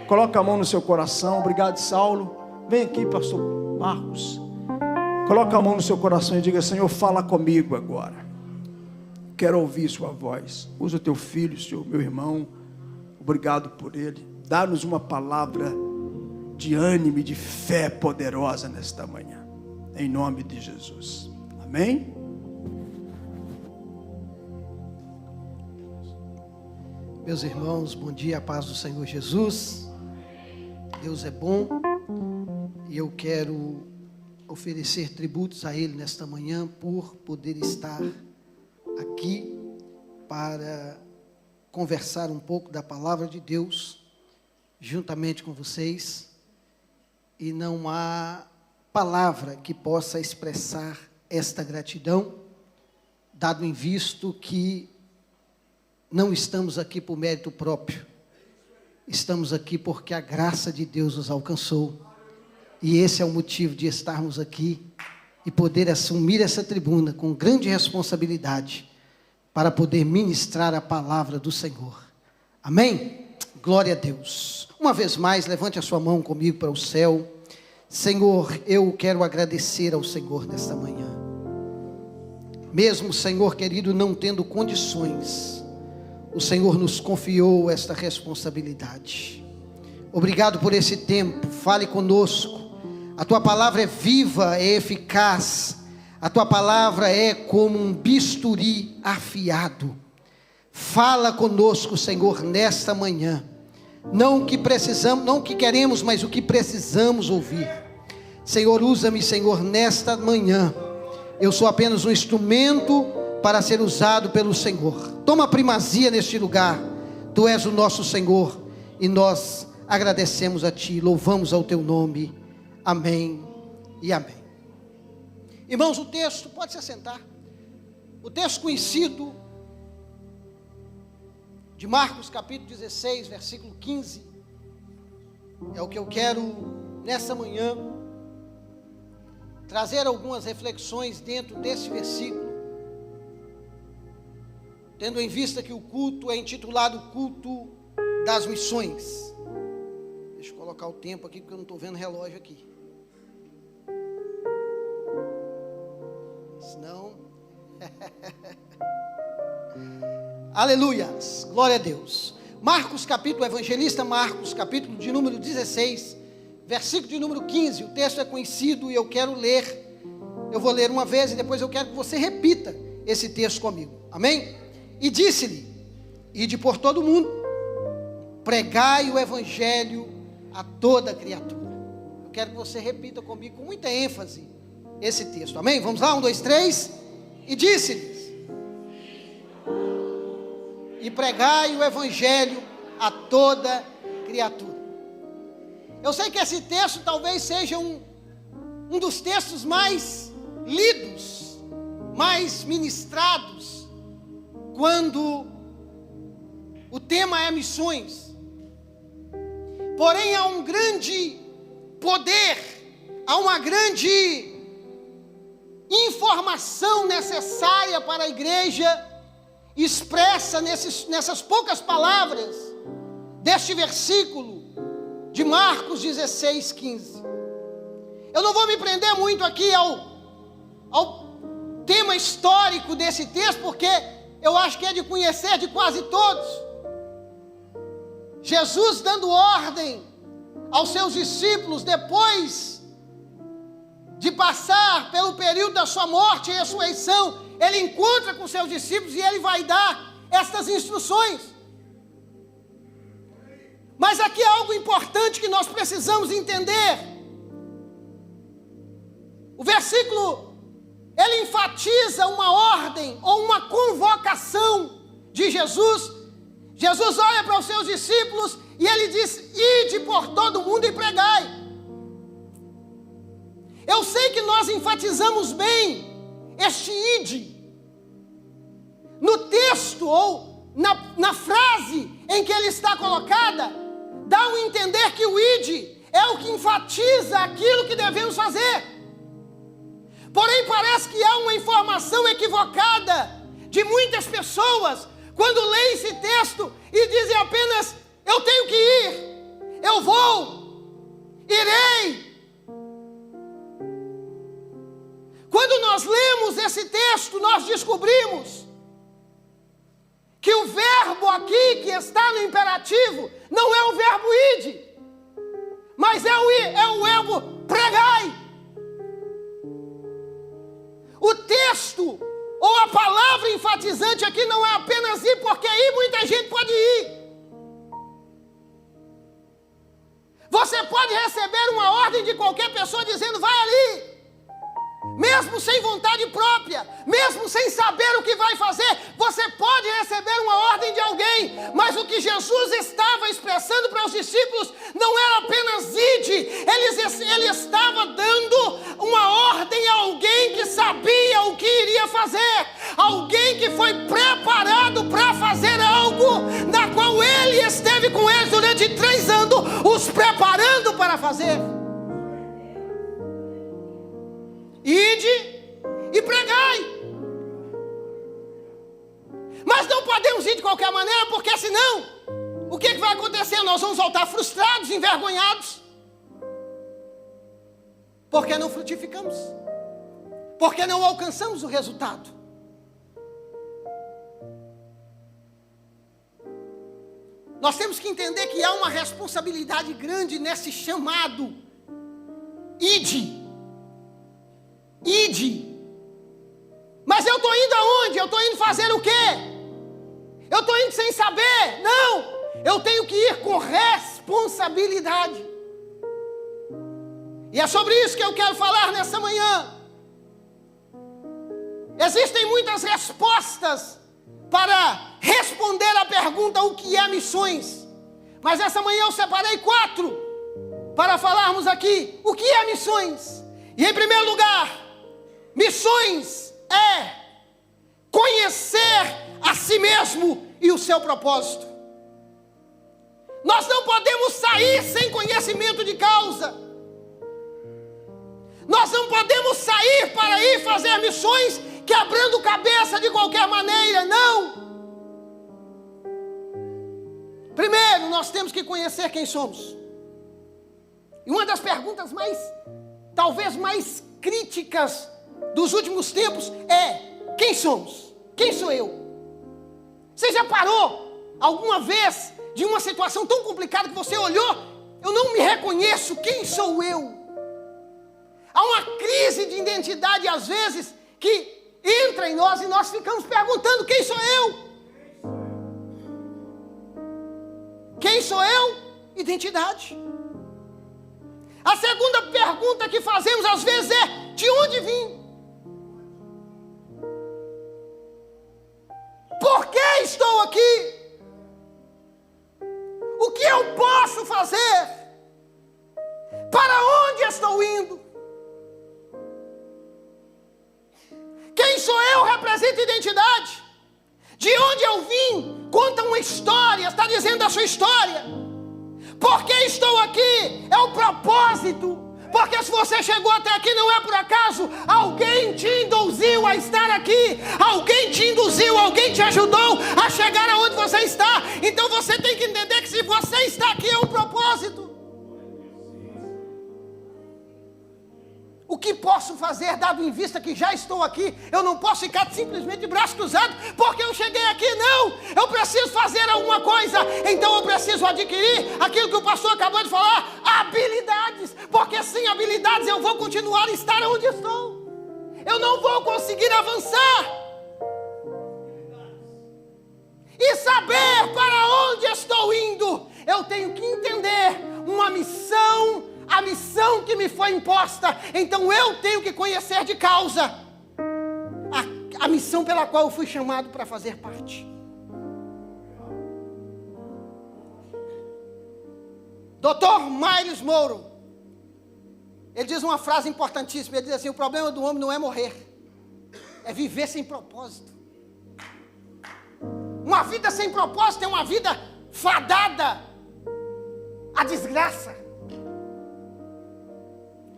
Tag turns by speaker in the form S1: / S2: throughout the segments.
S1: Coloca a mão no seu coração. Obrigado, Saulo. Vem aqui, pastor Marcos. Coloca a mão no seu coração e diga: Senhor, fala comigo agora. Quero ouvir sua voz. Usa o teu filho, Senhor, meu irmão. Obrigado por ele. Dá-nos uma palavra de ânimo e de fé poderosa nesta manhã. Em nome de Jesus. Amém?
S2: Meus irmãos, bom dia, a paz do Senhor Jesus. Deus é bom e eu quero oferecer tributos a Ele nesta manhã por poder estar aqui para conversar um pouco da palavra de Deus juntamente com vocês. E não há palavra que possa expressar esta gratidão, dado em visto que não estamos aqui por mérito próprio, estamos aqui porque a graça de Deus nos alcançou, e esse é o motivo de estarmos aqui e poder assumir essa tribuna com grande responsabilidade, para poder ministrar a palavra do Senhor. Amém? Glória a Deus. Uma vez mais, levante a sua mão comigo para o céu. Senhor, eu quero agradecer ao Senhor nesta manhã, mesmo, Senhor querido, não tendo condições, o Senhor nos confiou esta responsabilidade. Obrigado por esse tempo. Fale conosco. A tua palavra é viva, é eficaz. A tua palavra é como um bisturi afiado. Fala conosco, Senhor, nesta manhã. Não o que precisamos, não o que queremos, mas o que precisamos ouvir. Senhor, usa-me, Senhor, nesta manhã. Eu sou apenas um instrumento para ser usado pelo Senhor. Toma a primazia neste lugar. Tu és o nosso Senhor e nós agradecemos a Ti, louvamos ao Teu nome. Amém e amém. Irmãos, o texto, pode se assentar. O texto conhecido de Marcos capítulo 16, versículo 15, é o que eu quero nessa manhã trazer algumas reflexões dentro desse versículo, tendo em vista que o culto é intitulado Culto das Missões. Deixa eu colocar o tempo aqui, porque eu não estou vendo o relógio aqui. Senão... Aleluias, glória a Deus. Marcos capítulo, evangelista Marcos, capítulo de número 16, versículo de número 15. O texto é conhecido e eu quero ler. Eu vou ler uma vez e depois eu quero que você repita esse texto comigo. Amém? E disse-lhe: ide por todo o mundo, pregai o evangelho a toda criatura. Eu quero que você repita comigo com muita ênfase esse texto. Amém? Vamos lá, 1, 2, 3. E disse-lhes: e pregai o evangelho a toda criatura. Eu sei que esse texto talvez seja um dos textos mais lidos, mais ministrados, quando o tema é missões. Porém, há um grande poder, há uma grande informação necessária para a igreja, expressa nessas poucas palavras deste versículo de Marcos 16, 15. Eu não vou me prender muito aqui ao tema histórico desse texto, porque eu acho que é de conhecer de quase todos. Jesus dando ordem aos seus discípulos, depois de passar pelo período da sua morte e ressurreição, ele encontra com seus discípulos e ele vai dar estas instruções. Mas aqui é algo importante que nós precisamos entender. O versículo, ele enfatiza uma ordem ou uma convocação de Jesus. Jesus olha para os seus discípulos e ele diz: ide por todo mundo e pregai. Eu sei que nós enfatizamos bem este ide. No texto ou na frase em que ele está colocada, dá a entender que o ide é o que enfatiza aquilo que devemos fazer. Porém, parece que há uma informação equivocada de muitas pessoas quando leem esse texto e dizem apenas: eu tenho que ir, eu eu irei. Quando nós lemos esse texto, nós descobrimos que o verbo aqui que está no imperativo não é o verbo ide, mas é o verbo pregai. O texto ou a palavra enfatizante aqui não é apenas ir, porque aí muita gente pode ir. Você pode receber uma ordem de qualquer pessoa dizendo vai ali, mesmo sem vontade própria, mesmo sem saber o que vai fazer. Você pode receber uma ordem de alguém, mas o que Jesus estava expressando para os discípulos não era apenas ide, ele estava dando uma ordem a alguém que sabia o que iria fazer, alguém que foi preparado para fazer algo na qual ele esteve com eles durante 3 anos, os preparando para fazer. Ide e pregai. Mas não podemos ir de qualquer maneira, porque senão, o que vai acontecer? Nós vamos voltar frustrados, envergonhados, porque não frutificamos, porque não alcançamos o resultado. Nós temos que entender que há uma responsabilidade grande nesse chamado. Ide. Mas eu estou indo aonde? Eu estou indo fazer o quê? Eu estou indo sem saber? Não, eu tenho que ir com responsabilidade. E é sobre isso que eu quero falar nessa manhã. Existem muitas respostas para responder a pergunta o que é missões, mas essa manhã eu separei 4 para falarmos aqui o que é missões. E em primeiro lugar, missões é conhecer a si mesmo e o seu propósito. Nós não podemos sair sem conhecimento de causa. Nós não podemos sair para ir fazer missões quebrando cabeça de qualquer maneira, não. Primeiro, nós temos que conhecer quem somos. E uma das perguntas talvez mais críticas dos últimos tempos é: quem somos? Quem sou eu? Você já parou alguma vez de uma situação tão complicada que você olhou? Eu não me reconheço, quem sou eu? Há uma crise de identidade às vezes que entra em nós e nós ficamos perguntando: quem sou eu? Quem sou eu? Identidade. A segunda pergunta que fazemos às vezes é: de onde vim? Por que estou aqui? O que eu posso fazer? Para onde estou indo? Quem sou eu representa identidade. De onde eu vim conta uma história, está dizendo a sua história. Por que estou aqui? É o propósito. Porque se você chegou até aqui não é por acaso. Alguém te induziu a estar aqui. Alguém te induziu, alguém te ajudou a chegar aonde você está. Então você tem que entender que se você está aqui é um propósito. O que posso fazer, dado em vista que já estou aqui? Eu não posso ficar simplesmente de braço cruzado porque eu cheguei aqui, não. Eu preciso fazer alguma coisa. Então eu preciso adquirir aquilo que o pastor acabou de falar, habilidades. Porque sem habilidades eu vou continuar a estar onde estou. Eu não vou conseguir avançar. E saber para onde estou indo, eu tenho que entender uma missão, a missão que me foi imposta. Então eu tenho que conhecer de causa a missão pela qual eu fui chamado para fazer parte. Dr. Miles Monroe, ele diz uma frase importantíssima. Ele diz assim: o problema do homem não é morrer, é viver sem propósito. Uma vida sem propósito é uma vida fadada à desgraça.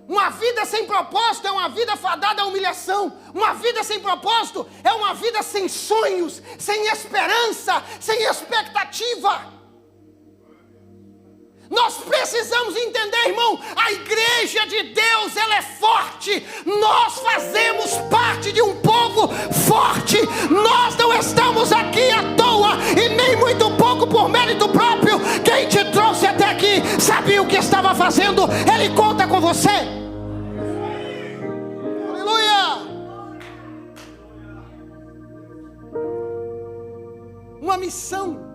S2: Uma vida sem propósito é uma vida fadada à humilhação. Uma vida sem propósito é uma vida sem sonhos, sem esperança, sem expectativa. Nós precisamos precisamos entender, irmão, a igreja de Deus, ela é forte. Nós fazemos parte de um povo forte. Nós não estamos aqui à toa e nem muito pouco por mérito próprio. Quem te trouxe até aqui sabia o que estava fazendo. Ele conta com você. Aleluia. Uma missão.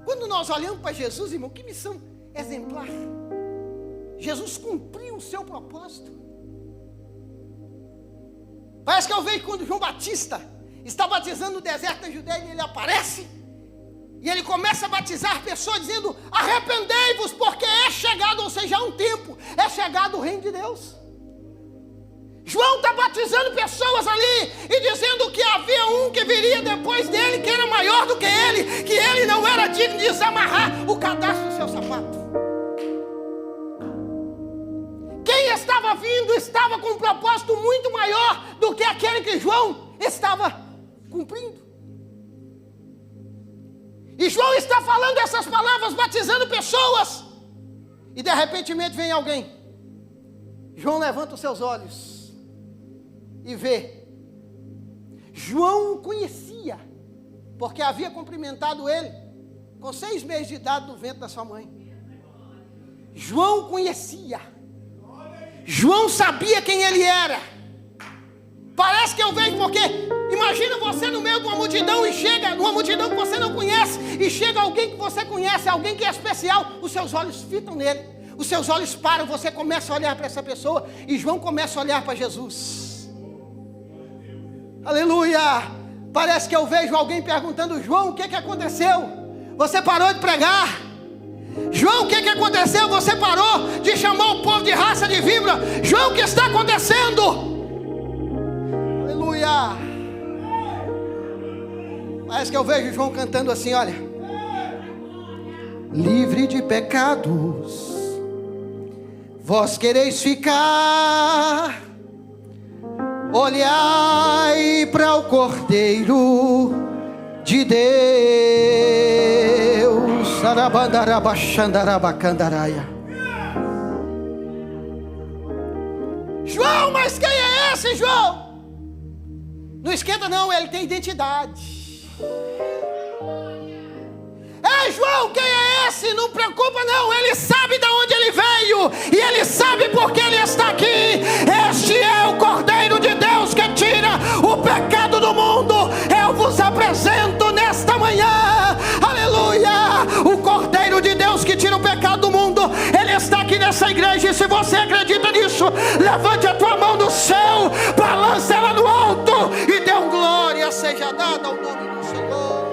S2: Quando nós olhamos para Jesus, irmão, que missão exemplar. Jesus cumpriu o seu propósito. Parece que eu vejo quando João Batista está batizando no deserto da Judeia, e ele aparece e ele começa a batizar pessoas dizendo: arrependei-vos, porque é chegado, ou seja, há um tempo, é chegado o reino de Deus. João está batizando pessoas ali e dizendo que havia um que viria depois dele, que era maior do que ele não era digno de desamarrar o cadastro do seu sapato. Quem estava vindo estava com um propósito muito maior do que aquele que João estava cumprindo. E João está falando essas palavras, batizando pessoas, e de repente vem alguém. João levanta os seus olhos e vê. João o conhecia, porque havia cumprimentado ele com 6 meses de idade no ventre da sua mãe. João o conhecia. João sabia quem ele era. Parece que eu vejo, porque imagina você no meio de uma multidão, e chega numa multidão que você não conhece, e chega alguém que você conhece, alguém que é especial, os seus olhos fitam nele, os seus olhos param, você começa a olhar para essa pessoa, e João começa a olhar para Jesus. Aleluia. Parece que eu vejo alguém perguntando: João, o que aconteceu? Você parou de pregar? João, o que aconteceu? Você parou de chamar o povo de raça de víbora? João, o que está acontecendo? Aleluia. Parece que eu vejo João cantando assim, olha: livre de pecados, vós quereis ficar, olhai para o Cordeiro de Deus. João, mas quem é esse, João? Não esquenta não, ele tem identidade. Ei, João, quem é esse? Não preocupa não, ele sabe de onde ele veio, e ele sabe por que ele está aqui. Este é o Cordeiro de Deus que tira o pecado do mundo. Eu vos apresento nesta manhã, aleluia, o Cordeiro de Deus que tira o pecado do mundo. Ele está aqui nessa igreja, e se você acredita nisso, levante a tua mão no céu, balance ela no alto e dê um glória seja dada ao nome do Senhor.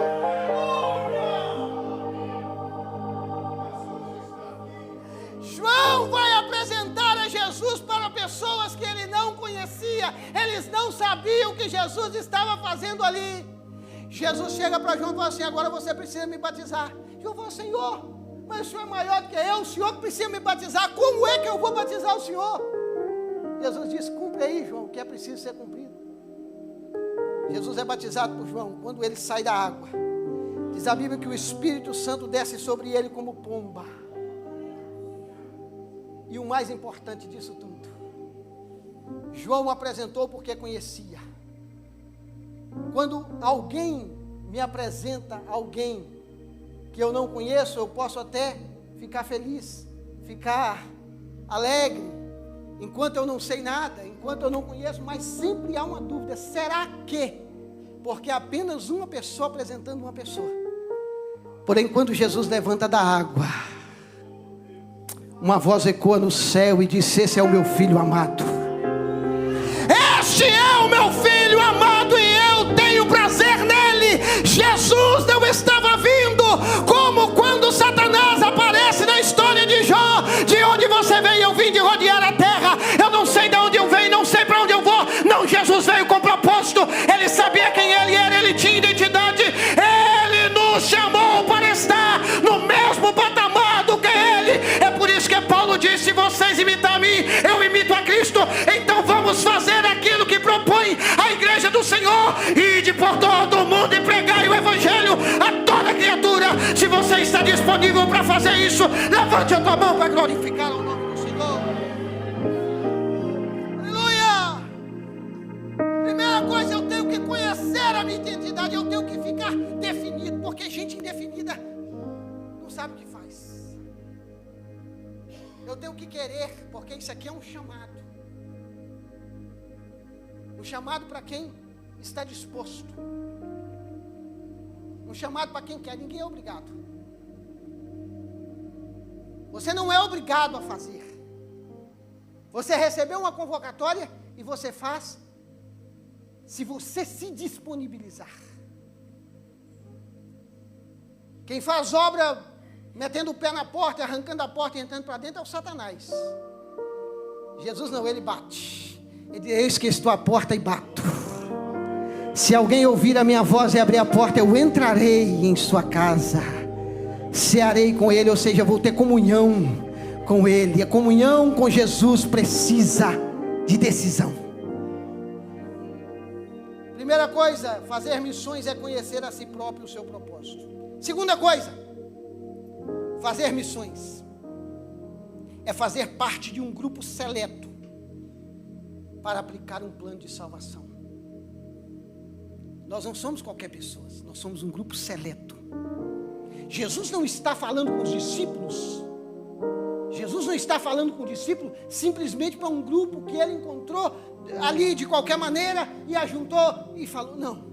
S2: João vai apresentar a Jesus para pessoas que ele não conhecia. Eles não sabiam o que Jesus estava fazendo ali. Jesus chega para João e fala assim: agora você precisa me batizar. João fala: Senhor, mas o Senhor é maior do que eu, o Senhor precisa me batizar, como é que eu vou batizar o Senhor? Jesus diz: cumpre aí, João, o que é preciso ser cumprido. Jesus é batizado por João. Quando ele sai da água, diz a Bíblia que o Espírito Santo desce sobre ele como pomba. E o mais importante disso tudo, João apresentou porque conhecia. Quando alguém me apresenta alguém que eu não conheço, eu posso até ficar feliz, ficar alegre, enquanto eu não sei nada, enquanto eu não conheço, mas sempre há uma dúvida: será que? Porque é apenas uma pessoa apresentando uma pessoa. Porém, quando Jesus levanta da água, uma voz ecoa no céu e diz: esse é o meu filho amado. Este é o meu filho amado e eu tenho prazer nele. Jesus não estava vindo como quando Satanás aparece na história de Jó: de onde você veio? Eu vim de rodear a terra, eu não sei de onde eu venho, não sei para onde eu vou. Não, Jesus veio com propósito. Ele sabia quem ele era, ele tinha identidade. Ele nos chamou para estar no mesmo patamar do que ele. É por isso que Paulo disse: se vocês imitam a mim, eu imito a Cristo. Então vamos fazer aquilo que propõe a igreja do Senhor: ide por todo o mundo e pregai o evangelho a toda criatura. Se você está disponível para fazer isso, levante a tua mão para glorificar. Eu tenho que querer, porque isso aqui é um chamado. Um chamado para quem está disposto. Um chamado para quem quer. Ninguém é obrigado. Você não é obrigado a fazer. Você recebeu uma convocatória e você faz se você se disponibilizar. Quem faz obra metendo o pé na porta, arrancando a porta e entrando para dentro é o Satanás. Jesus não, ele bate. Ele diz: eis que estou à porta e bato. Se alguém ouvir a minha voz e abrir a porta, eu entrarei em sua casa, cearei com ele, ou seja, vou ter comunhão com ele. E a comunhão com Jesus precisa de decisão. Primeira coisa, fazer missões é conhecer a si próprio e o seu propósito. Segunda coisa, fazer missões é fazer parte de um grupo seleto para aplicar um plano de salvação. Nós não somos qualquer pessoa, nós somos um grupo seleto. Jesus não está falando com os discípulos. Jesus não está falando com o discípulo simplesmente para um grupo que ele encontrou ali de qualquer maneira e ajuntou e falou, não.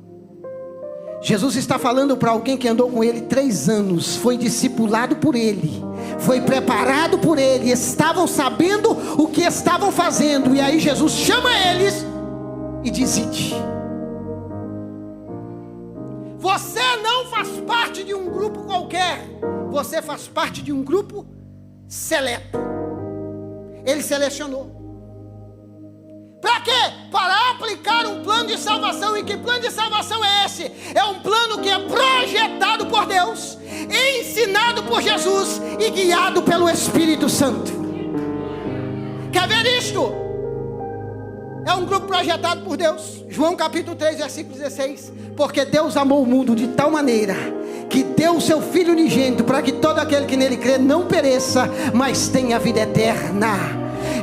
S2: Jesus está falando para alguém que andou com ele 3 anos, foi discipulado por ele, foi preparado por ele, estavam sabendo o que estavam fazendo, e aí Jesus chama eles e diz: ide. Você não faz parte de um grupo qualquer, você faz parte de um grupo seleto. Ele selecionou. Para quê? Para aplicar um plano de salvação. E que plano de salvação é esse? É um plano que é projetado por Deus, ensinado por Jesus e guiado pelo Espírito Santo. Quer ver isto? É um grupo projetado por Deus. João capítulo 3, versículo 16. Porque Deus amou o mundo de tal maneira que deu o seu Filho unigênito, para que todo aquele que nele crê não pereça, mas tenha vida eterna.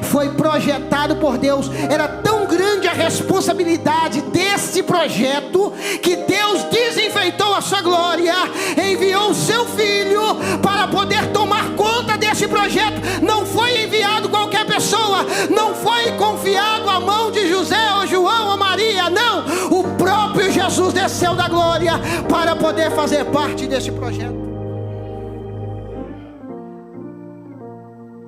S2: Foi projetado por Deus. Era tão grande a responsabilidade desse projeto, que Deus desenfeitou a sua glória, enviou o seu Filho para poder tomar conta desse projeto. Não foi enviado qualquer pessoa, não foi confiado à mão de José ou João ou Maria, não. O próprio Jesus desceu da glória para poder fazer parte desse projeto.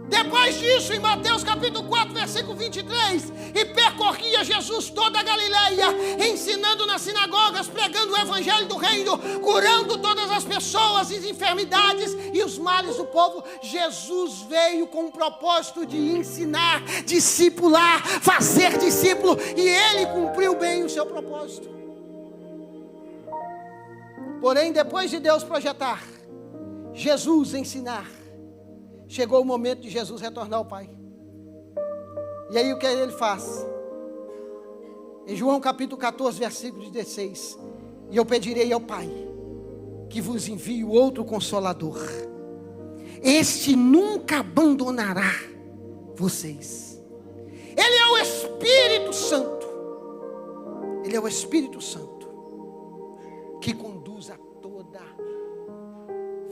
S2: Depois disso, em Mateus capítulo 4, versículo 23, e percorria Jesus toda a Galileia, ensinando nas sinagogas, pregando o evangelho do reino, curando todas as pessoas, as enfermidades e os males do povo. Jesus veio com o propósito de ensinar, discipular, fazer discípulo, e ele cumpriu bem o seu propósito. Porém, depois de Deus projetar, Jesus ensinar, chegou o momento de Jesus retornar ao Pai. E aí o que ele faz? Em João capítulo 14, versículo 16: e eu pedirei ao Pai que vos envie o outro Consolador. Este nunca abandonará vocês. Ele é o Espírito Santo. Ele é o Espírito Santo que conduz a toda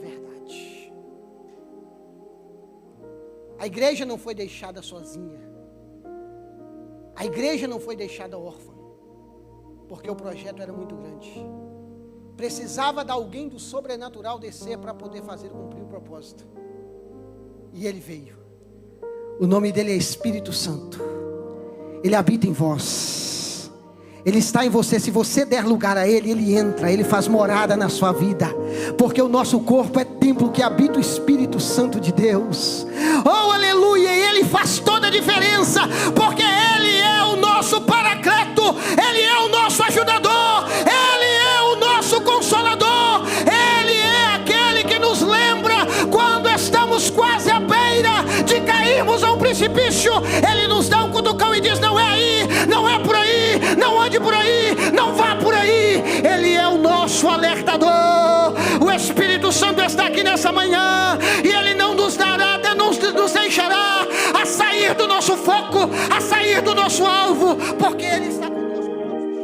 S2: verdade. A igreja não foi deixada sozinha. A igreja não foi deixada órfã, porque o projeto era muito grande. Precisava de alguém do sobrenatural descer para poder fazer cumprir o propósito. E ele veio. O nome dele é Espírito Santo. Ele habita em vós. Ele está em você. Se você der lugar a ele, ele entra, ele faz morada na sua vida, porque o nosso corpo é templo que habita o Espírito Santo de Deus. Oh, aleluia! E ele faz toda a diferença, porque ele é o nosso paracleto, ele é o nosso ajudador, ele é o nosso consolador, ele é aquele que nos lembra quando estamos quase à beira de cairmos a um precipício. Ele nos dá um cutucão e diz: não é aí, não é por aí, não ande por aí, não vá por aí. Ele é o nosso alertador. O Espírito Santo está aqui nessa manhã, e ele não nos dará, nos deixará a sair do nosso foco, a sair do nosso alvo, porque ele está conosco todos os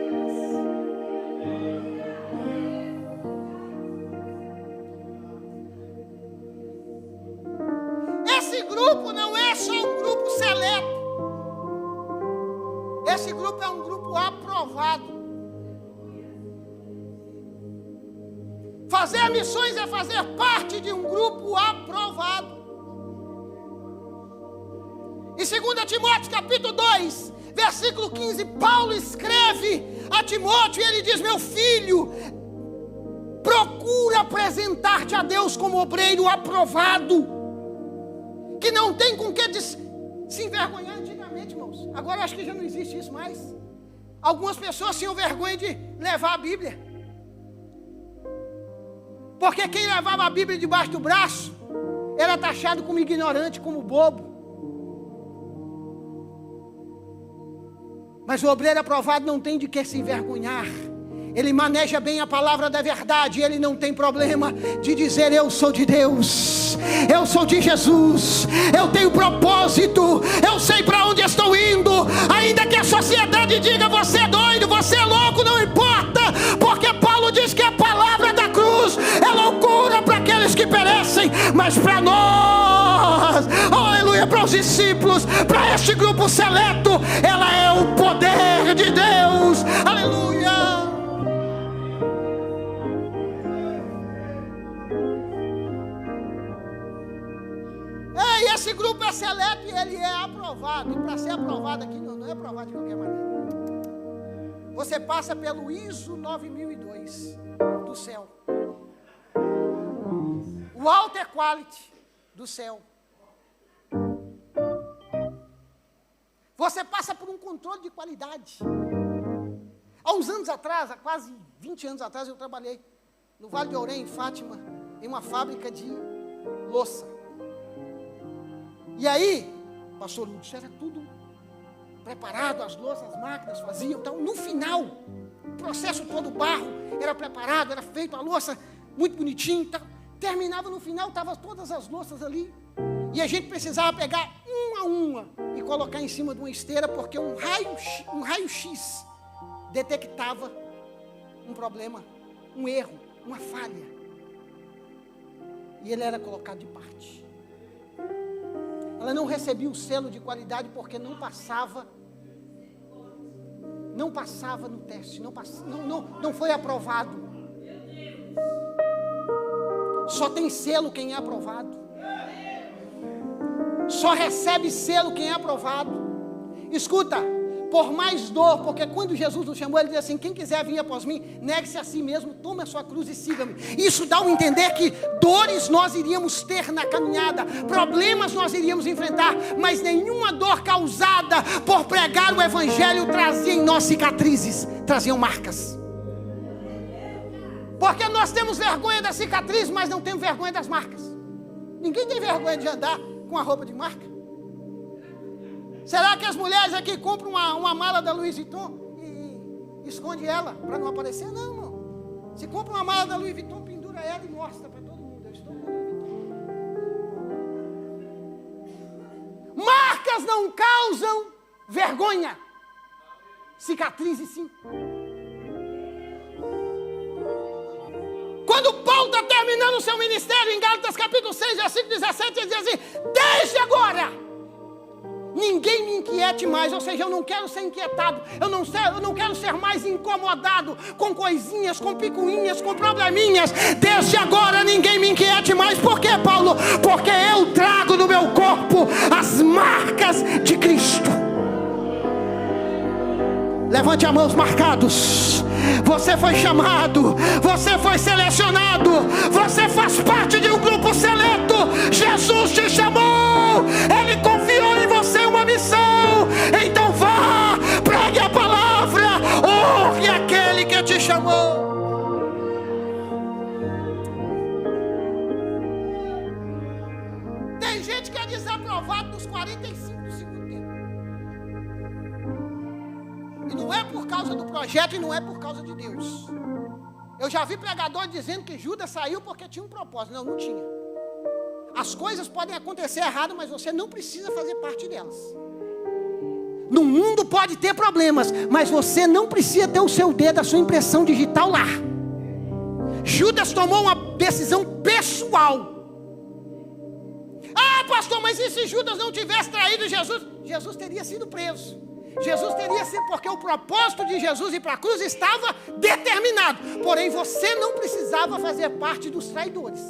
S2: dias. Esse grupo grupo não é só um grupo seleto. Esse grupo é um grupo aprovado. Fazer missões é fazer parte de um grupo aprovado. Em 2 Timóteo capítulo 2, versículo 15, Paulo escreve a Timóteo e ele diz: meu filho, procura apresentar-te a Deus como obreiro aprovado, que não tem com que se envergonhar. Antigamente, irmãos, agora acho que já não existe isso mais. Algumas pessoas tinham vergonha de levar a Bíblia, porque quem levava a Bíblia debaixo do braço era taxado como ignorante, como bobo. Mas o obreiro aprovado não tem de que se envergonhar. Ele maneja bem a palavra da verdade. Ele não tem problema de dizer: eu sou de Deus, eu sou de Jesus, eu tenho propósito, eu sei para onde estou indo. Ainda que a sociedade diga: você é doido, você é louco, não importa, porque Paulo diz que a palavra da cruz é loucura para aqueles que perecem, mas para nós, aleluia, para os discípulos, para este grupo seleto, ela é o poder de Deus, aleluia. Esse grupo é seleto e ele é aprovado. E para ser aprovado aqui não é aprovado de qualquer maneira. Você passa pelo ISO 9002 do céu, o Alter Quality do céu. Você passa por um controle de qualidade. Há uns anos atrás, há quase 20 anos atrás, eu trabalhei no Vale de Orém, em Fátima, em uma fábrica de louça. E aí, pastor Lúcio, era tudo preparado, as louças, as máquinas faziam. Então, no final, o processo todo, o barro era preparado, era feito a louça muito bonitinho. Então, terminava no final, estavam todas as louças ali. E a gente precisava pegar uma e colocar em cima de uma esteira, porque um raio-x detectava um problema, um erro, uma falha. E ele era colocado de parte. Ela não recebia o selo de qualidade porque não passava no teste, não foi aprovado. Só tem selo quem é aprovado. Só recebe selo quem é aprovado. Escuta, por mais dor, porque quando Jesus nos chamou, ele disse assim: quem quiser vir após mim, negue-se a si mesmo, tome a sua cruz e siga-me. Isso dá a entender que dores nós iríamos ter na caminhada, problemas nós iríamos enfrentar, mas nenhuma dor causada por pregar o evangelho trazia em nós cicatrizes, traziam marcas. Porque nós temos vergonha das cicatrizes, mas não temos vergonha das marcas. Ninguém tem vergonha de andar com a roupa de marca. Será que as mulheres aqui compram uma mala da Louis Vuitton e esconde ela para não aparecer? Não, irmão. Se compra uma mala da Louis Vuitton, pendura ela e mostra para todo mundo: eu estou com a Louis Vuitton. Marcas não causam vergonha. Cicatrizes sim. Quando Paulo está terminando o seu ministério, em Gálatas capítulo 6, versículo 17, ele diz assim: desde agora ninguém me inquiete mais. Ou seja, eu não quero ser inquietado, eu não quero ser mais incomodado com coisinhas, com picuinhas, com probleminhas. Desde agora ninguém me inquiete mais. Por quê, Paulo? Porque eu trago no meu corpo as marcas de Cristo. Levante as mãos marcados. Você foi chamado, você foi selecionado, você faz parte de um grupo seleto. Jesus te chamou, Ele confiou em você uma missão. Então vá, pregue a palavra, honre aquele que te chamou. Tem gente que é desaprovado nos 45 do segundo tempo. E não é por causa do projeto e não é por causa de Deus. Eu já vi pregador dizendo que Judas saiu porque tinha um propósito. Não tinha. As coisas podem acontecer errado, mas você não precisa fazer parte delas. No mundo pode ter problemas, mas você não precisa ter o seu dedo, a sua impressão digital lá. Judas tomou uma decisão pessoal. Ah, pastor, mas e se Judas não tivesse traído Jesus? Jesus teria sido preso. Jesus teria sido, porque o propósito de Jesus ir para a cruz estava determinado. Porém, você não precisava fazer parte dos traidores.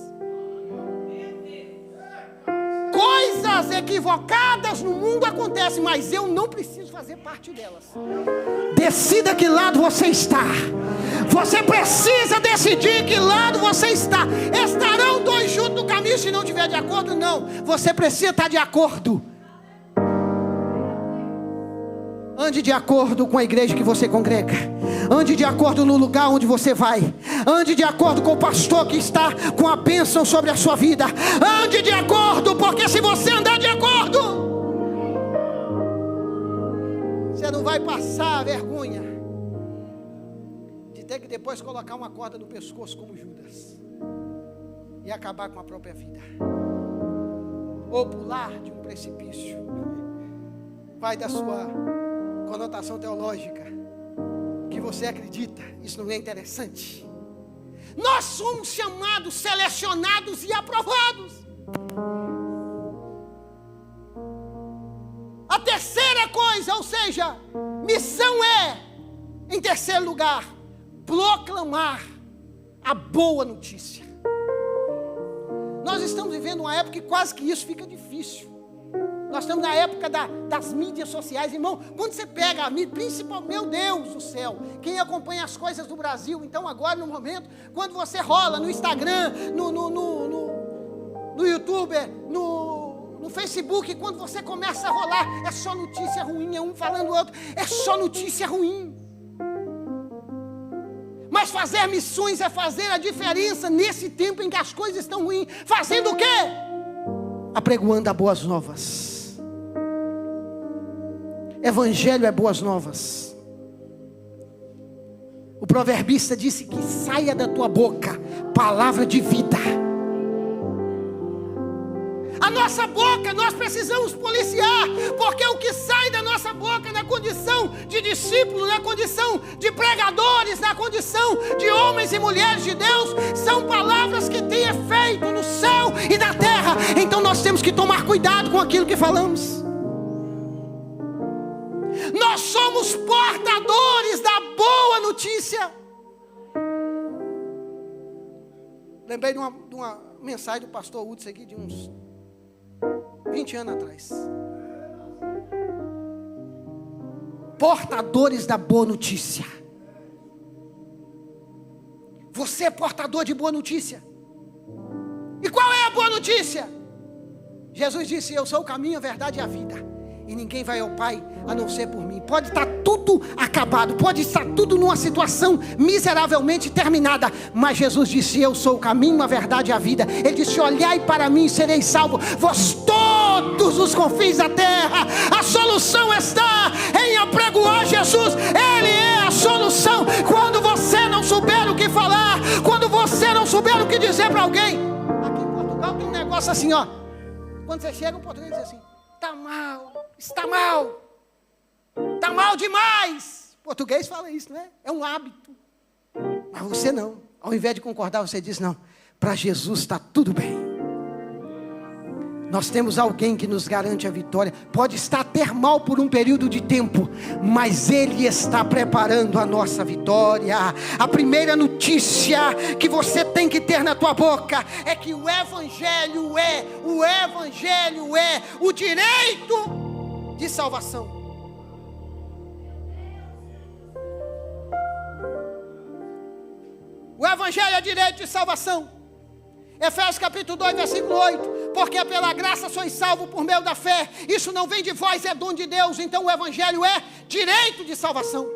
S2: Coisas equivocadas no mundo acontecem, mas eu não preciso fazer parte delas. Decida que lado você está. Você precisa decidir que lado você está. Estarão dois juntos no caminho se não estiver de acordo? Não. Você precisa estar de acordo. Ande de acordo com a igreja que você congrega. Ande de acordo no lugar onde você vai. Ande de acordo com o pastor que está com a bênção sobre a sua vida. Ande de acordo, porque se você andar de acordo, você não vai passar vergonha de ter que depois colocar uma corda no pescoço como Judas e acabar com a própria vida, ou pular de um precipício. Vai da sua conotação teológica que você acredita, isso não é interessante. Nós somos chamados, selecionados e aprovados. A terceira coisa, ou seja, missão é, em terceiro lugar, proclamar a boa notícia. Nós estamos vivendo uma época que quase que isso fica difícil. Nós estamos na época das mídias sociais, irmão. Quando você pega a mídia, principalmente, meu Deus do céu, quem acompanha as coisas do Brasil, então agora no momento, quando você rola no Instagram, no YouTube, no Facebook, quando você começa a rolar, é só notícia ruim, é um falando o outro, é só notícia ruim. Mas fazer missões é fazer a diferença nesse tempo em que as coisas estão ruins. Fazendo o quê? Apregoando a boas novas. Evangelho é boas novas. O proverbista disse que saia da tua boca palavra de vida. A nossa boca nós precisamos policiar, porque o que sai da nossa boca na condição de discípulos, na condição de pregadores, na condição de homens e mulheres de Deus, são palavras que têm efeito no céu e na terra. Então nós temos que tomar cuidado com aquilo que falamos. Nós somos portadores da boa notícia. Lembrei de uma mensagem do pastor Hudson aqui de uns 20 anos atrás. Portadores da boa notícia. Você é portador de boa notícia. E qual é a boa notícia? Jesus disse: eu sou o caminho, a verdade e a vida, e ninguém vai ao Pai a não ser por mim. Pode estar tudo acabado, pode estar tudo numa situação miseravelmente terminada, mas Jesus disse: eu sou o caminho, a verdade e a vida. Ele disse: olhai para mim e sereis salvos, vós todos os confins da terra. A solução está em apregoar Jesus. Ele é a solução. Quando você não souber o que falar, quando você não souber o que dizer para alguém, aqui em Portugal tem um negócio assim, ó. Quando você chega, o português diz assim: está mal, está mal, está mal demais. O português fala isso, não é? É um hábito. Mas você não. Ao invés de concordar, você diz: não, para Jesus está tudo bem. Nós temos alguém que nos garante a vitória. Pode estar até mal por um período de tempo, mas Ele está preparando a nossa vitória. A primeira notícia que você tem que ter na tua boca é que o Evangelho é o direito de salvação. O Evangelho é direito de salvação. Efésios capítulo 2, versículo 8. Porque pela graça sois salvos por meio da fé. Isso não vem de vós, é dom de Deus. Então o Evangelho é direito de salvação.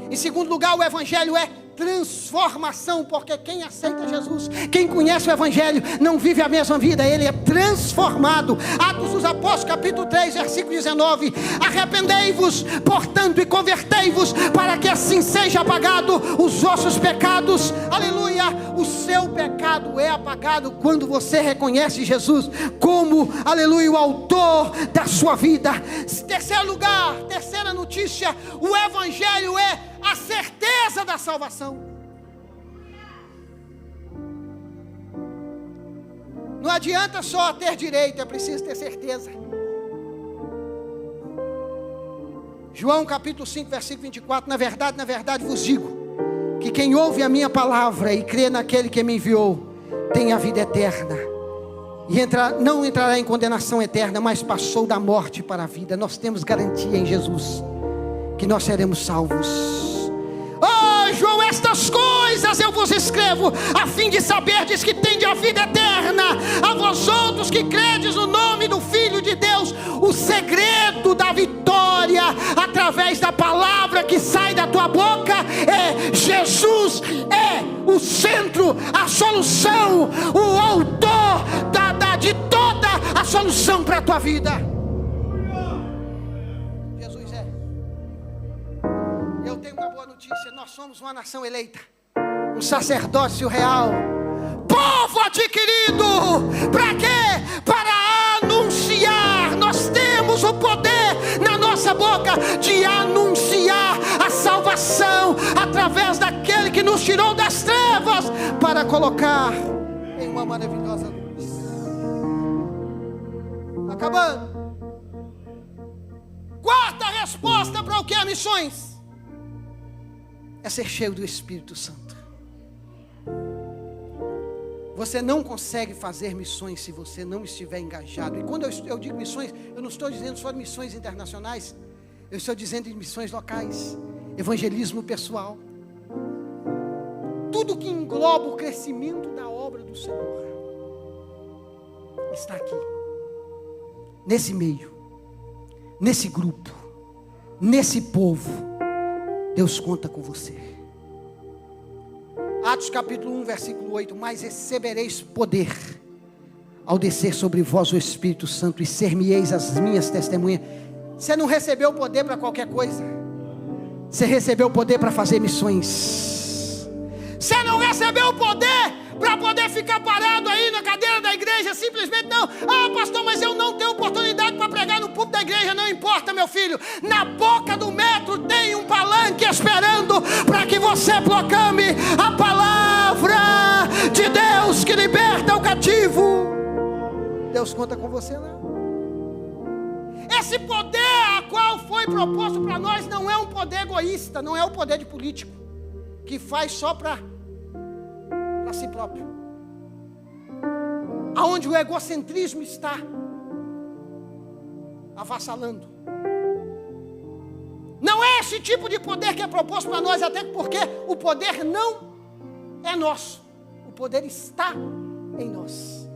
S2: Em segundo lugar, o Evangelho é transformação, porque quem aceita Jesus, quem conhece o Evangelho, não vive a mesma vida, ele é transformado. Atos dos Apóstolos capítulo 3, versículo 19. Arrependei-vos, portanto, e convertei-vos, para que assim seja apagado os vossos pecados. Aleluia. O seu pecado é apagado quando você reconhece Jesus como, aleluia, o autor da sua vida. Terceiro lugar, terceira notícia: o Evangelho é a certeza da salvação. Não adianta só ter direito, é preciso ter certeza. João capítulo 5, versículo 24. Na verdade vos digo, que quem ouve a minha palavra e crê naquele que me enviou, tem a vida eterna. E não entrará em condenação eterna, mas passou da morte para a vida. Nós temos garantia em Jesus, que nós seremos salvos. Oh, João, estas coisas eu vos escrevo, a fim de saberdes que tendes a vida eterna, a vós outros que credes no nome do Filho de Deus. O segredo da vitória, através da palavra que sai da tua boca, é Jesus, é o centro, a solução, o autor de toda a solução para a tua vida. Jesus é. Eu tenho uma boa notícia: nós somos uma nação eleita, um sacerdócio real, povo adquirido. Para quê? Para anunciar. Nós temos o poder na nossa boca de anunciar a salvação através daquele que nos tirou das trevas para colocar em uma maravilhosa luz. Acabando. Quarta resposta para o que é missões: é ser cheio do Espírito Santo. Você não consegue fazer missões se você não estiver engajado. E quando eu digo missões, eu não estou dizendo só de missões internacionais, eu estou dizendo de missões locais, evangelismo pessoal, tudo que engloba o crescimento da obra do Senhor está aqui, nesse meio, nesse grupo, nesse povo. Deus conta com você. Atos capítulo 1, versículo 8. Mas recebereis poder ao descer sobre vós o Espírito Santo, e ser-me-eis as minhas testemunhas. Você não recebeu o poder para qualquer coisa, você recebeu o poder para fazer missões. Você não recebeu o poder para poder ficar parado aí na cadeira da igreja, simplesmente não. Ah, pastor, mas eu não tenho oportunidade para pregar no púlpito da igreja. Não importa, meu filho, na boca do metro tem um palanque esperando para que você proclame a palavra de Deus que liberta o cativo. Deus conta com você, não? Esse poder a qual foi proposto para nós não é um poder egoísta, não é o poder de político que faz só para si próprio, aonde o egocentrismo está avassalando. Não é esse tipo de poder que é proposto para nós, até porque o poder não é nosso, o poder está em nós,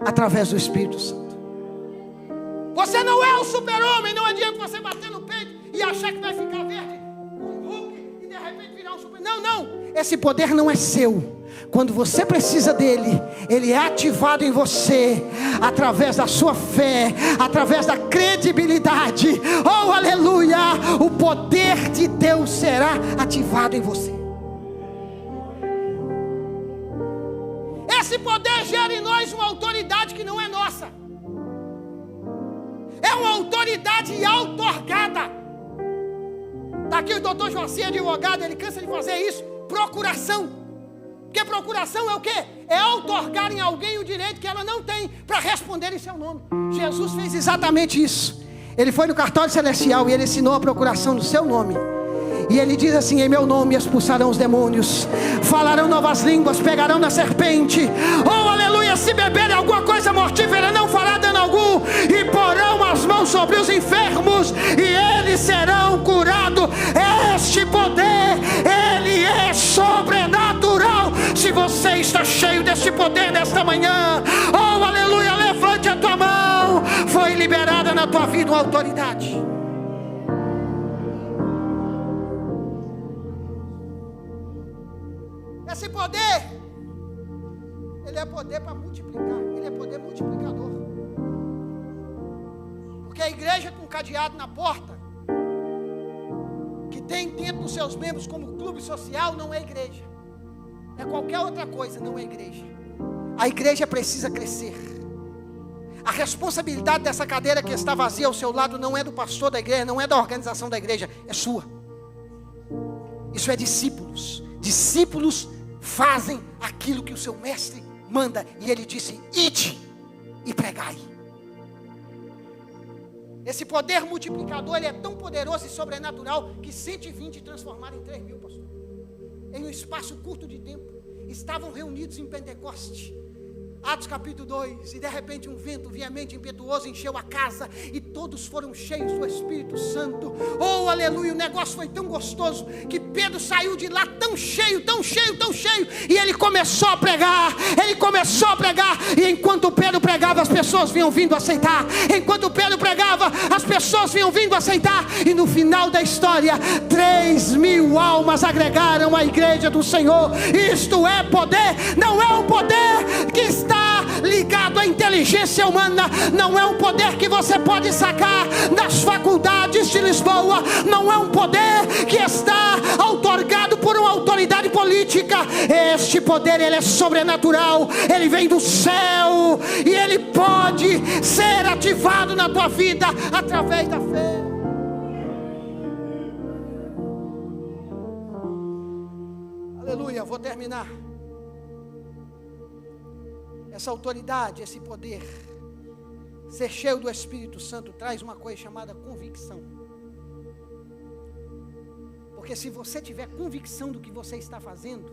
S2: através do Espírito Santo. Você não é o super-homem. Não adianta você bater no peito e achar que vai ficar verde com um Hulk e de repente virar um super. Não, esse poder não é seu. Quando você precisa dele, ele é ativado em você, através da sua fé, através da credibilidade. Oh, aleluia! O poder de Deus será ativado em você. Esse poder gera em nós uma autoridade que não é nossa. É uma autoridade outorgada. Está aqui o doutor Joaci, advogado, ele cansa de fazer isso. Procuração. Porque procuração é o quê? É outorgar em alguém o direito que ela não tem para responder em seu nome. Jesus fez exatamente isso. Ele foi no cartório celestial e ele ensinou a procuração no seu nome. E ele diz assim: em meu nome expulsarão os demônios, falarão novas línguas, pegarão na serpente. Oh, aleluia! Se beberem alguma coisa mortífera, não fará dano algum. E porão as mãos sobre os enfermos e eles serão curados. Este poder, ele é sobrenatural. Se você está cheio desse poder nesta manhã, oh, aleluia, levante a tua mão. Foi liberada na tua vida uma autoridade. Esse poder, ele é poder para multiplicar, ele é poder multiplicador. Porque a igreja com cadeado na porta, que tem dentro dos seus membros como clube social, não é igreja. É qualquer outra coisa, não é igreja. A igreja precisa crescer. A responsabilidade dessa cadeira que está vazia ao seu lado não é do pastor da igreja, não é da organização da igreja, é sua. Isso é discípulos. Discípulos fazem aquilo que o seu mestre manda. E ele disse: ide. e pregai. Esse poder multiplicador, ele é tão poderoso e sobrenatural que 120 transformaram em 3.000, pastor. Em um espaço curto de tempo. Estavam reunidos em Pentecoste. Atos capítulo 2, e de repente um vento veemente impetuoso encheu a casa, e todos foram cheios do Espírito Santo. Oh, aleluia, o negócio foi tão gostoso, que Pedro saiu de lá tão cheio, e ele começou a pregar, e enquanto Pedro pregava, as pessoas vinham vindo aceitar, e no final da história, 3.000 almas agregaram a igreja do Senhor. Isto é poder, não é um poder que está ligado à inteligência humana, não é um poder que você pode sacar das faculdades de Lisboa, não é um poder que está outorgado por uma autoridade política. Este poder, ele é sobrenatural, ele vem do céu, e ele pode ser ativado na tua vida através da fé. Aleluia, vou terminar. Essa autoridade, esse poder, ser cheio do Espírito Santo, traz uma coisa chamada convicção. Porque se você tiver convicção do que você está fazendo,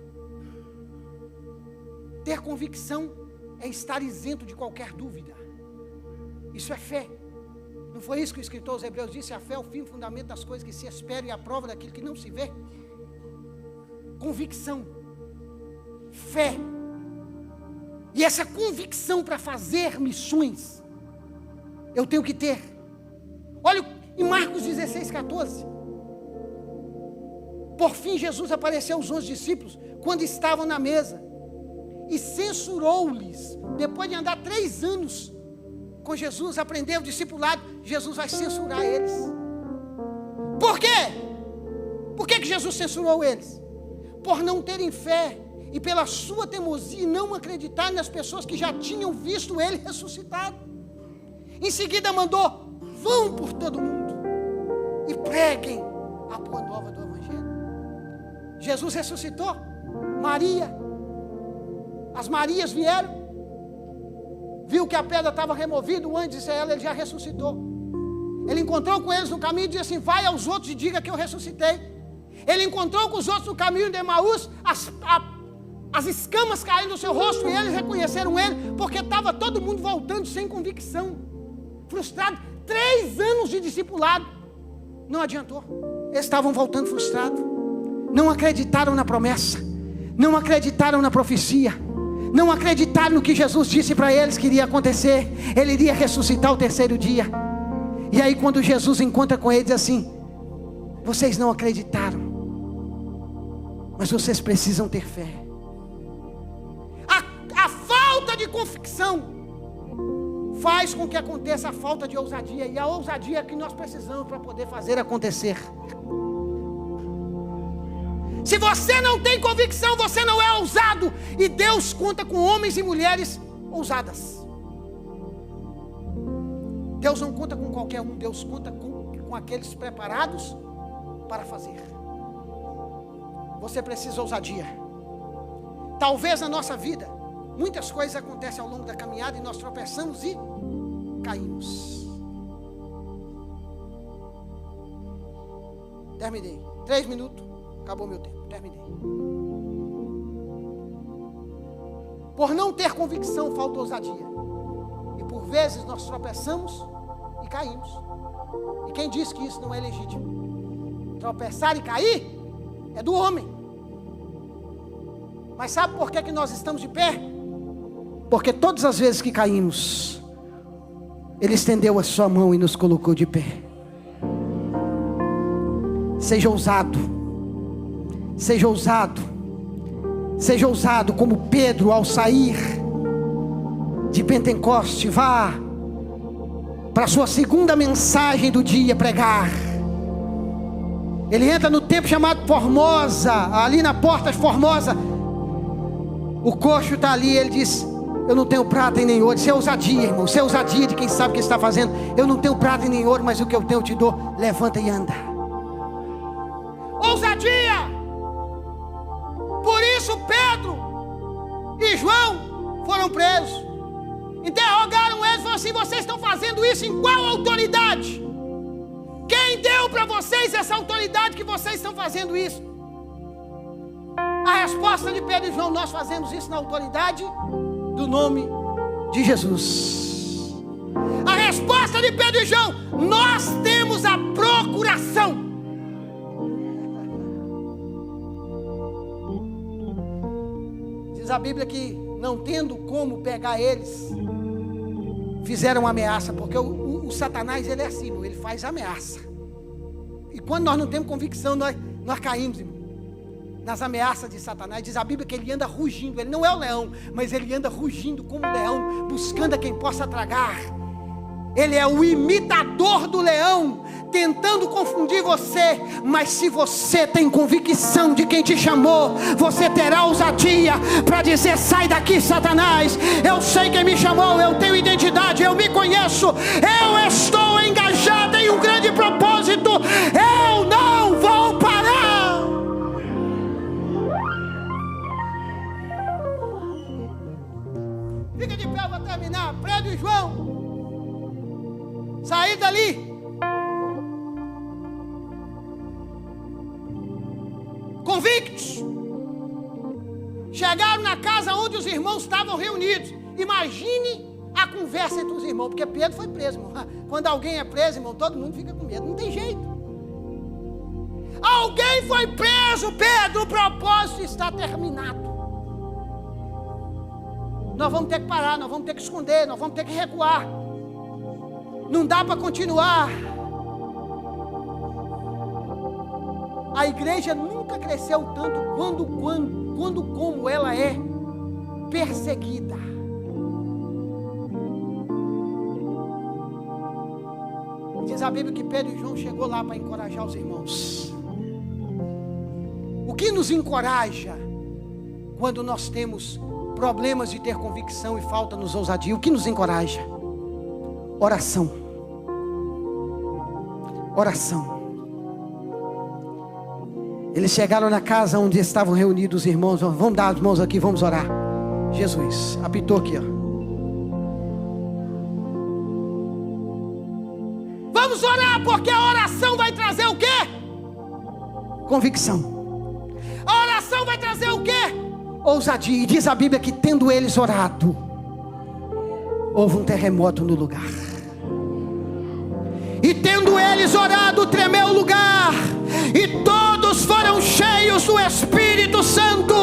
S2: ter convicção é estar isento de qualquer dúvida. Isso é fé. Não foi isso que o escritor aos Hebreus disse? A fé é o fim e fundamento das coisas que se esperam e a prova daquilo que não se vê. Convicção, fé. E essa convicção para fazer missões, eu tenho que ter. Olha em Marcos 16:14. Por fim Jesus apareceu aos 11 discípulos, quando estavam na mesa, e censurou-lhes. Depois de andar 3 anos com Jesus, aprender o discipulado, Jesus vai censurar eles. Por quê? Por que Jesus censurou eles? Por não terem fé, e pela sua teimosia não acreditar nas pessoas que já tinham visto ele ressuscitado. Em seguida mandou: vão por todo mundo e preguem a boa nova do Evangelho. Jesus ressuscitou. As Marias vieram, viu que a pedra estava removida, o anjo disse a ela: ele já ressuscitou. Ele encontrou com eles no caminho e disse assim: vai aos outros e diga que eu ressuscitei. Ele encontrou com os outros no caminho de Emaús, as escamas caíram no seu rosto, e eles reconheceram ele, porque estava todo mundo voltando sem convicção, frustrado. 3 anos de discipulado, não adiantou. Eles estavam voltando frustrados, não acreditaram na promessa, não acreditaram na profecia, não acreditaram no que Jesus disse para eles que iria acontecer. Ele iria ressuscitar o 3º dia. E aí quando Jesus encontra com eles, diz assim: vocês não acreditaram, mas vocês precisam ter fé. A falta de convicção faz com que aconteça a falta de ousadia, e a ousadia é que nós precisamos para poder fazer acontecer. Se você não tem convicção, você não é ousado, e Deus conta com homens e mulheres ousadas. Deus não conta com qualquer um, Deus conta com aqueles preparados para fazer. Você precisa de ousadia. Talvez na nossa vida muitas coisas acontecem ao longo da caminhada, e nós tropeçamos e caímos. Terminei. 3 minutos, acabou meu tempo. Terminei. Por não ter convicção, falta ousadia. E por vezes nós tropeçamos e caímos. E quem diz que isso não é legítimo? Tropeçar e cair é do homem. Mas sabe por que nós estamos de pé? Porque todas as vezes que caímos, Ele estendeu a sua mão e nos colocou de pé. Seja ousado. Seja ousado. Seja ousado como Pedro ao sair de Pentecoste. Vá para a sua segunda mensagem do dia pregar. Ele entra no templo chamado Formosa, ali na porta de Formosa. O coxo está ali, ele diz: eu não tenho prata e nem ouro. Isso é ousadia, irmão. Isso é ousadia de quem sabe o que está fazendo. Eu não tenho prata e nem ouro, mas o que eu tenho eu te dou. Levanta e anda. Ousadia. Por isso Pedro e João foram presos. Interrogaram eles e falaram assim: vocês estão fazendo isso em qual autoridade? Quem deu para vocês essa autoridade que vocês estão fazendo isso? A resposta de Pedro e João: nós fazemos isso na autoridade do nome de Jesus. A resposta de Pedro e João: nós temos a procuração. Diz a Bíblia que, não tendo como pegar eles, fizeram uma ameaça, porque o Satanás, ele é assim, ele faz ameaça. E quando nós não temos convicção, nós caímos, irmão, nas ameaças de Satanás. Diz a Bíblia que ele anda rugindo. Ele não é o leão, mas ele anda rugindo como um leão, buscando a quem possa tragar. Ele é o imitador do leão, tentando confundir você. Mas se você tem convicção de quem te chamou, você terá ousadia para dizer: sai daqui, Satanás, eu sei quem me chamou, eu tenho identidade, eu me conheço, eu estou engajado em um grande propósito, eu não vou parar. Fica de pé, eu vou terminar. Pedro e João saí dali, convictos. Chegaram na casa onde os irmãos estavam reunidos. Imagine a conversa entre os irmãos, porque Pedro foi preso, irmão. Quando alguém é preso, irmão, todo mundo fica com medo, não tem jeito. Alguém foi preso, Pedro, o propósito está terminado. Nós vamos ter que parar, nós vamos ter que esconder, nós vamos ter que recuar. Não dá para continuar. A igreja nunca cresceu tanto quando como ela é perseguida. Diz a Bíblia que Pedro e João chegou lá para encorajar os irmãos. O que nos encoraja quando nós temos problemas de ter convicção e falta-nos ousadia? O que nos encoraja? Oração. Oração. Eles chegaram na casa onde estavam reunidos os irmãos. Vamos dar as mãos aqui, vamos orar. Jesus, apitou aqui, ó. Vamos orar, porque a oração vai trazer o quê? Convicção. A oração vai trazer o quê? Ousadia. E diz a Bíblia que, tendo eles orado, houve um terremoto no lugar. E tendo eles orado, tremeu o lugar, e todos foram cheios do Espírito Santo,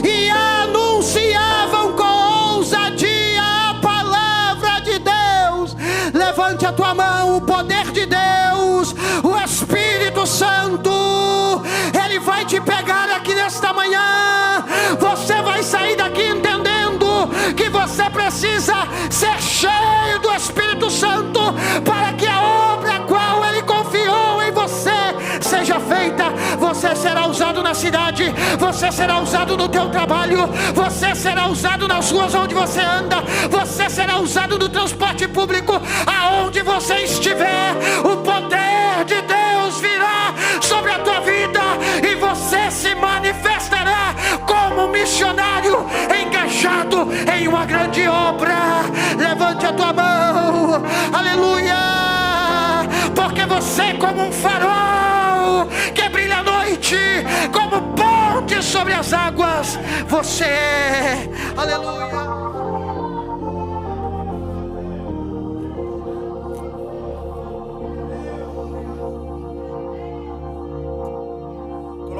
S2: e anunciavam com ousadia a palavra de Deus. Levante a tua mão. O poder de Deus, o Espírito Santo, ele vai te pegar aqui nesta manhã. Você vai sair daqui entendendo que você precisa ser cheio do Espírito Santo, para que a obra a qual ele confiou em você seja feita. Você será usado na cidade, você será usado no teu trabalho, você será usado nas ruas onde você anda, você será usado no transporte público, aonde você estiver. O poder de Deus virá sobre a tua vida, e você se manifestará como um missionário engajado em uma grande obra. Levante a tua mão, aleluia, porque você, como um farol que brilha à noite, como ponte sobre as águas, você é, aleluia.